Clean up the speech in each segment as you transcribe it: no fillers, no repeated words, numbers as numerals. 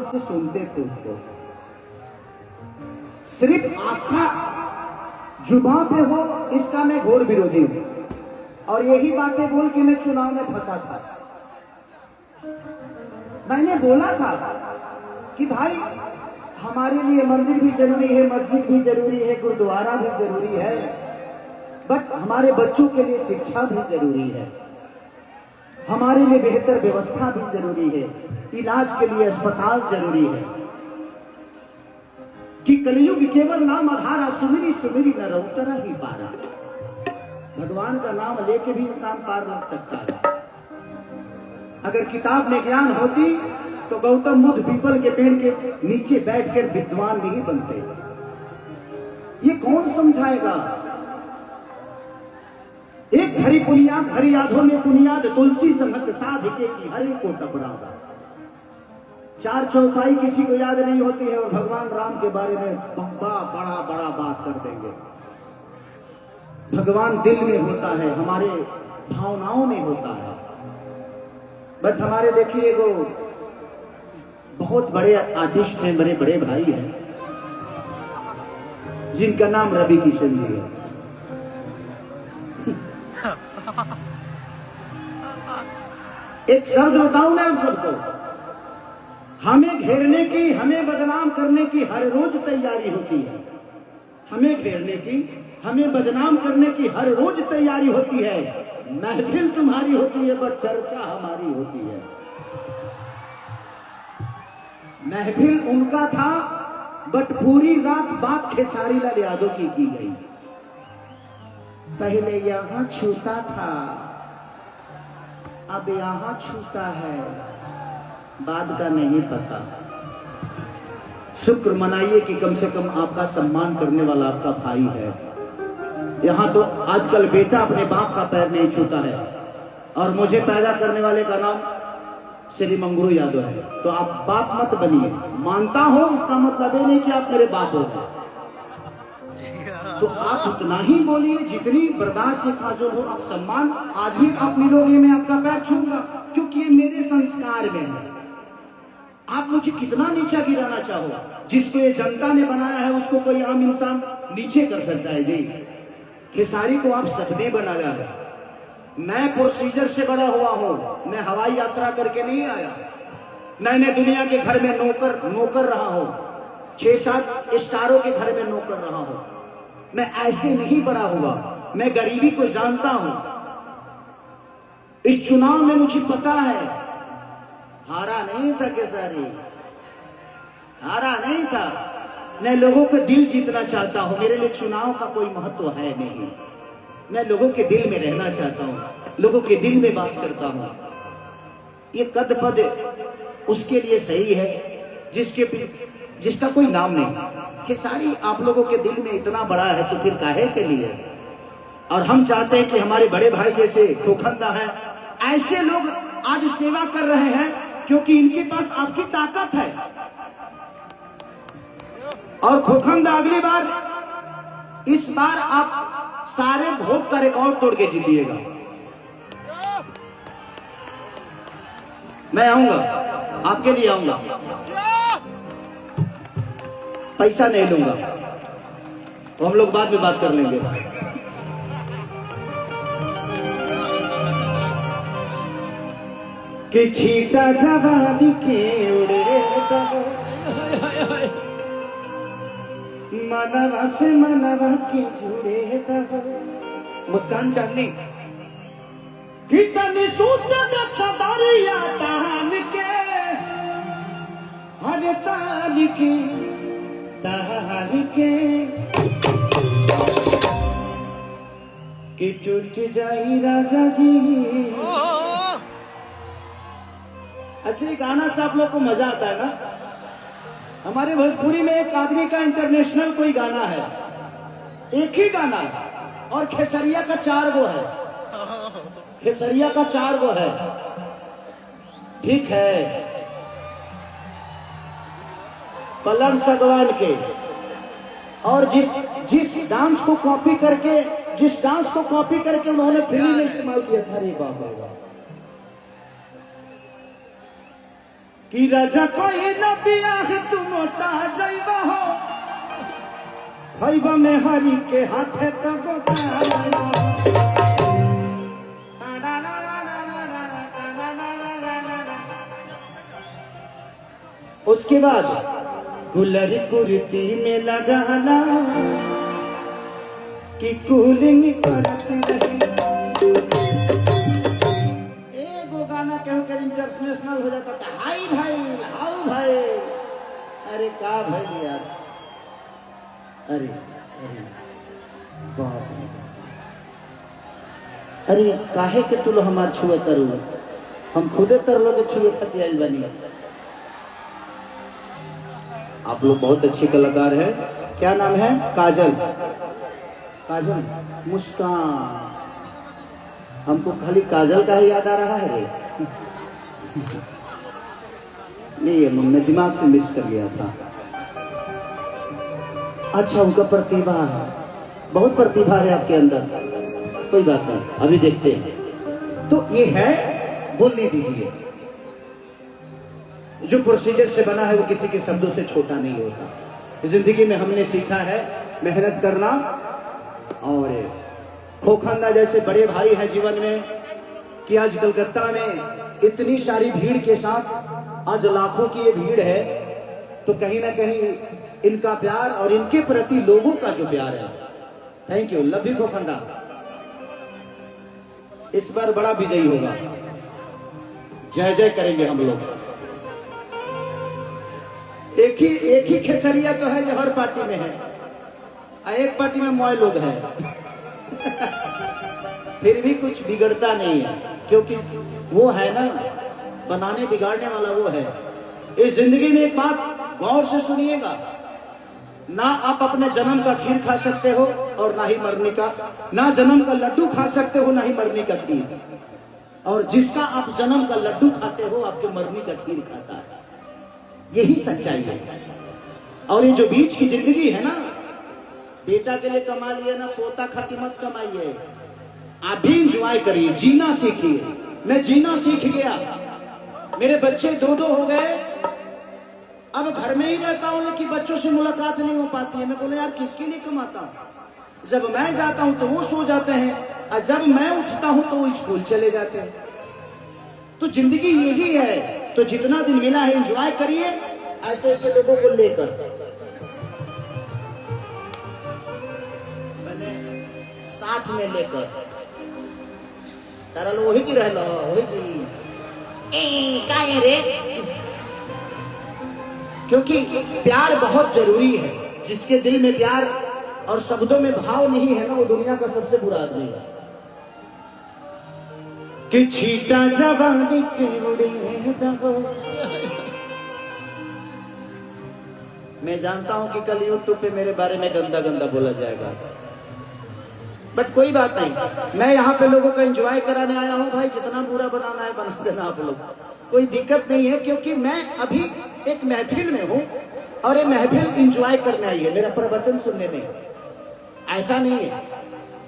से सुनते थे उसको। सिर्फ आस्था जुबान पे हो इसका मैं घोर विरोधी हूं, और यही बातें बोल के मैं चुनाव में फंसा था। मैंने बोला था कि भाई हमारे लिए मंदिर भी जरूरी है, मस्जिद भी जरूरी है, गुरुद्वारा भी जरूरी है, बट हमारे बच्चों के लिए शिक्षा भी जरूरी है, हमारे लिए बेहतर व्यवस्था भी जरूरी है, इलाज के लिए अस्पताल जरूरी है। कि कलयुग केवल नाम आधारा, सुमिरी सुमिरी न रउतरा ही पारा। भगवान का नाम लेके भी इंसान पार लग सकता है। अगर किताब में ज्ञान होती तो गौतम बुद्ध पीपल के पेड़ के नीचे बैठकर विद्वान नहीं बनते। ये कौन समझाएगा? एक हरि पुनियाद हरि यादों में पुनियाद, तुलसी संगत साधिके की हरि को टपरावा। चार चौपाई किसी को याद नहीं होती है और भगवान राम के बारे में बड़ा बड़ा बात कर देंगे। भगवान दिल में होता है, हमारे भावनाओं में होता है। बट हमारे देखिए वो बहुत बड़े आर्टिस्ट हैं, बड़े बड़े भाई हैं, जिनका नाम रवि किशन जी है। एक शब्द बताऊं मैं आप सबको, हमें घेरने की, हमें बदनाम करने की हर रोज तैयारी होती है। हमें घेरने की, हमें बदनाम करने की हर रोज तैयारी होती है। महफिल तुम्हारी होती है बट चर्चा हमारी होती है। महफिल उनका था बट पूरी रात बात खेसारी लाल यादव की गई। पहले यहां छूता था, अब यहां छूता है, बाद का नहीं पता। शुक्र मनाइए कि कम से कम आपका सम्मान करने वाला आपका भाई है। यहां तो आजकल बेटा अपने बाप का पैर नहीं छूता है, और मुझे पैदा करने वाले का नाम श्री मंगरू यादव है। तो आप बाप मत बनिए। मानता हो इसका मतलब ये नहीं कि आप मेरे बाप हो गए। तो आप उतना ही बोलिए जितनी बर्दाश्त से फाजुल हो। आप सम्मान आज भी आप मिलोगे, मैं आपका पैर छूऊंगा, क्योंकि ये मेरे संस्कार में है। आप मुझे कितना नीचा गिराना चाहो, जिसको ये जनता ने बनाया है उसको कोई आम इंसान नीचे कर सकता है जी। खेसारी को आप सबने बनाया है। मैं प्रोसीजर से बड़ा हुआ हूं, मैं हवाई यात्रा करके नहीं आया। मैंने दुनिया के घर में नौकर रहा हूं, 6-7 स्टारों के घर में नौकर रहा हूं। मैं ऐसे नहीं बड़ा हुआ, मैं गरीबी को जानता हूं। इस चुनाव में मुझे पता है, हारा नहीं था खेसारी, हारा नहीं था। मैं लोगों का दिल जीतना चाहता हूं। मेरे लिए चुनाव का कोई महत्व है नहीं। मैं लोगों के दिल में रहना चाहता हूं, लोगों के दिल में वास करता हूं। ये कद पद उसके लिए सही है जिसका कोई नाम नहीं। खेसारी आप लोगों के दिल में इतना बड़ा है तो फिर काहे के लिए? और हम चाहते हैं कि हमारे बड़े भाई जैसे खोखंदा है, ऐसे लोग आज सेवा कर रहे हैं क्योंकि इनके पास आपकी ताकत है। और खोखंदा अगली बार, इस बार आप सारे भोग का रिकॉर्ड तोड़ के जीतिएगा। मैं आऊंगा, आपके लिए आऊंगा, पैसा नहीं लूंगा, तो हम लोग बाद में बात कर लेंगे। कि छीटा जवानी के उड़े मनवा से मनवा के जुड़े दहो। मुस्कान चांदनी कितनी सूतन चदरिया तान के, हर तान के कि टूट जाई राजा जी। अच्छा, गाना से आप लोग को मजा आता है ना? हमारे भोजपुरी में एक आदमी का इंटरनेशनल कोई गाना है, एक ही गाना, और खेसरिया का 4 गो है। खेसरिया का 4 गो है, ठीक है। पलंग सगवान के, और जिस डांस को कॉपी करके उन्होंने फिल्म में इस्तेमाल किया था। रे बाबा, कि राजा कोई न बियाह तू मोटा जाइबा हो खइबा में हरी के हाथे तो गोटा। उसके बाद गुलरी कुर्ती में लगाना कि कूलिंग करती रही। एगो गाना कहूँ के इंटरनेशनल हो जाता था, हाई भाई हाउ भाई। अरे का भाई यार, अरे अरे बाप रे, अरे काहे के तू लो हमार छुए करू, हम खुदे तर लोग छुए खाती आइल बनी। आप लोग बहुत अच्छे कलाकार हैं। क्या नाम है? काजल। काजल मुस्कान, हमको खाली काजल का ही याद आ रहा है। नहीं ये मैं दिमाग से मिक्स कर गया था। अच्छा उनका प्रतिभा है, बहुत प्रतिभा है आपके अंदर, कोई बात नहीं अभी देखते हैं। तो ये है, बोलने दीजिए। जो प्रोसीजर से बना है वो किसी के शब्दों से छोटा नहीं होता। जिंदगी में हमने सीखा है मेहनत करना, और खोखंदा जैसे बड़े भाई हैं जीवन में कि आज कलकत्ता में इतनी सारी भीड़ के साथ आज लाखों की ये भीड़ है, तो कहीं ना कहीं इनका प्यार और इनके प्रति लोगों का जो प्यार है, थैंक यू, लव यू खोखंदा, इस बार बड़ा विजयी होगा। जय जय करेंगे हम लोग। एक ही खेसरिया तो है जो हर पार्टी में है, एक पार्टी में मोय लोग हैं। फिर भी कुछ बिगड़ता नहीं है, क्योंकि वो है ना बनाने बिगाड़ने वाला वो है। इस जिंदगी में एक बात गौर से सुनिएगा, ना आप अपने जन्म का खीर खा सकते हो और ना ही मरने का, ना जन्म का लड्डू खा सकते हो ना ही मरने का खीर, और जिसका आप जन्म का लड्डू खाते हो आपके मरने का खीर खाता है। यही सच्चाई है। और ये जो बीच की जिंदगी है ना, बेटा के लिए कमा लिए ना, पोता खाती मत कमाइए, आप भी इंजॉय करिए, जीना सीखिए। मैं जीना सीख गया, मेरे बच्चे दो हो गए, अब घर में ही रहता हूं लेकिन बच्चों से मुलाकात नहीं हो पाती है। मैं बोले यार किसके लिए कमाता हूं, जब मैं जाता हूं तो वो सो जाते हैं, और जब मैं उठता हूं तो वो स्कूल चले जाते हैं। तो जिंदगी यही है, तो जितना दिन मिला है एंजॉय करिए ऐसे ऐसे लोगों को लेकर। मैंने साथ में लेकर तारा लो वही जी रह लो, वही जी काहे रे, क्योंकि प्यार बहुत जरूरी है। जिसके दिल में प्यार और शब्दों में भाव नहीं है ना, वो दुनिया का सबसे बुरा आदमी है। कि छीटा जवानी के उड़े दहो। मैं जानता हूं कि कल यूट्यूब पे मेरे बारे में गंदा गंदा बोला जाएगा, बट कोई बात नहीं, मैं यहाँ पे लोगों का एंजॉय कराने आया हूँ। भाई जितना बुरा बनाना है बना देना आप लोग, कोई दिक्कत नहीं है, क्योंकि मैं अभी एक महफिल में हूँ और ये महफिल एंजॉय करने आई है, मेरा प्रवचन सुनने नहीं। ऐसा नहीं है,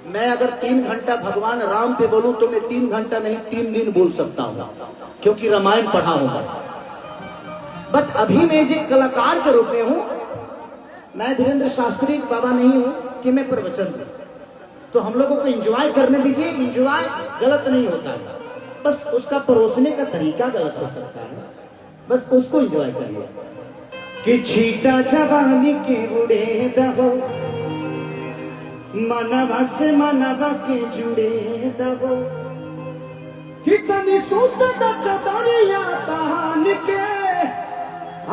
मैं अगर 3 घंटा भगवान राम पे बोलूं तो मैं 3 घंटा नहीं 3 दिन बोल सकता हूं, क्योंकि रामायण पढ़ा होगा। बट अभी मैं एक कलाकार के रूप में हूं, मैं धीरेन्द्र शास्त्री बाबा नहीं हूं कि मैं प्रवचन दूं। तो हम लोगों को एंजॉय करने दीजिए। एंजॉय गलत नहीं होता है, बस उसका परोसने का तरीका गलत हो सकता है, बस उसको एंजॉय करिए। कि छीटा जवानी के उड़े दहो, मनवा से मनवा के जुड़े दहो, कितनी सूत चतरिया तान के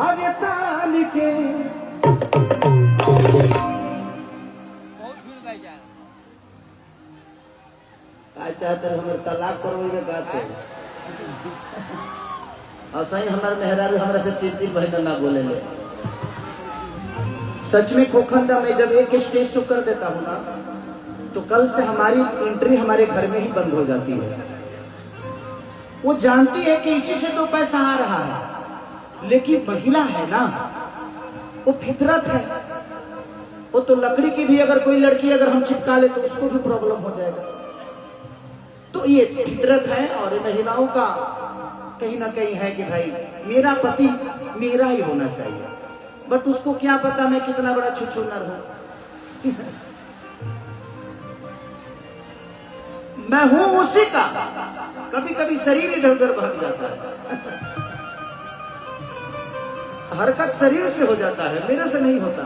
आगे तान के। चाहते हमारे तलाक करवाइए गाते ऐसा ही हमारे मेहरारू हमारे से 3 महीना ना बोले ले। सच में खोखंदा में जब एक स्टेज शो कर देता हूँ ना, तो कल से हमारी एंट्री हमारे घर में ही बंद हो जाती है। वो जानती है कि इसी से 2 पैसा आ रहा है, लेकिन महिला है ना, वो फितरत है। वो तो लकड़ी की भी अगर कोई लड़की अगर हम चिपका ले तो उसको भी प्रॉब्लम हो जाएगा। तो ये फितरत है और महिलाओं का कहीं ना कहीं है कि भाई मेरा पति मेरा ही होना चाहिए, बट उसको क्या पता मैं कितना बड़ा छुछुनर हूं। मैं हूं उसी का, कभी कभी शरीर इधर उधर भाग जाता है, हरकत शरीर से हो जाता है, मेरे से नहीं होता,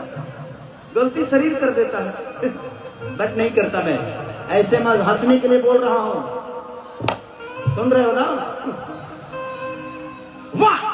गलती शरीर कर देता है, बट नहीं करता मैं। ऐसे मैं हंसने के लिए बोल रहा हूं, सुन रहे हो ना? वाह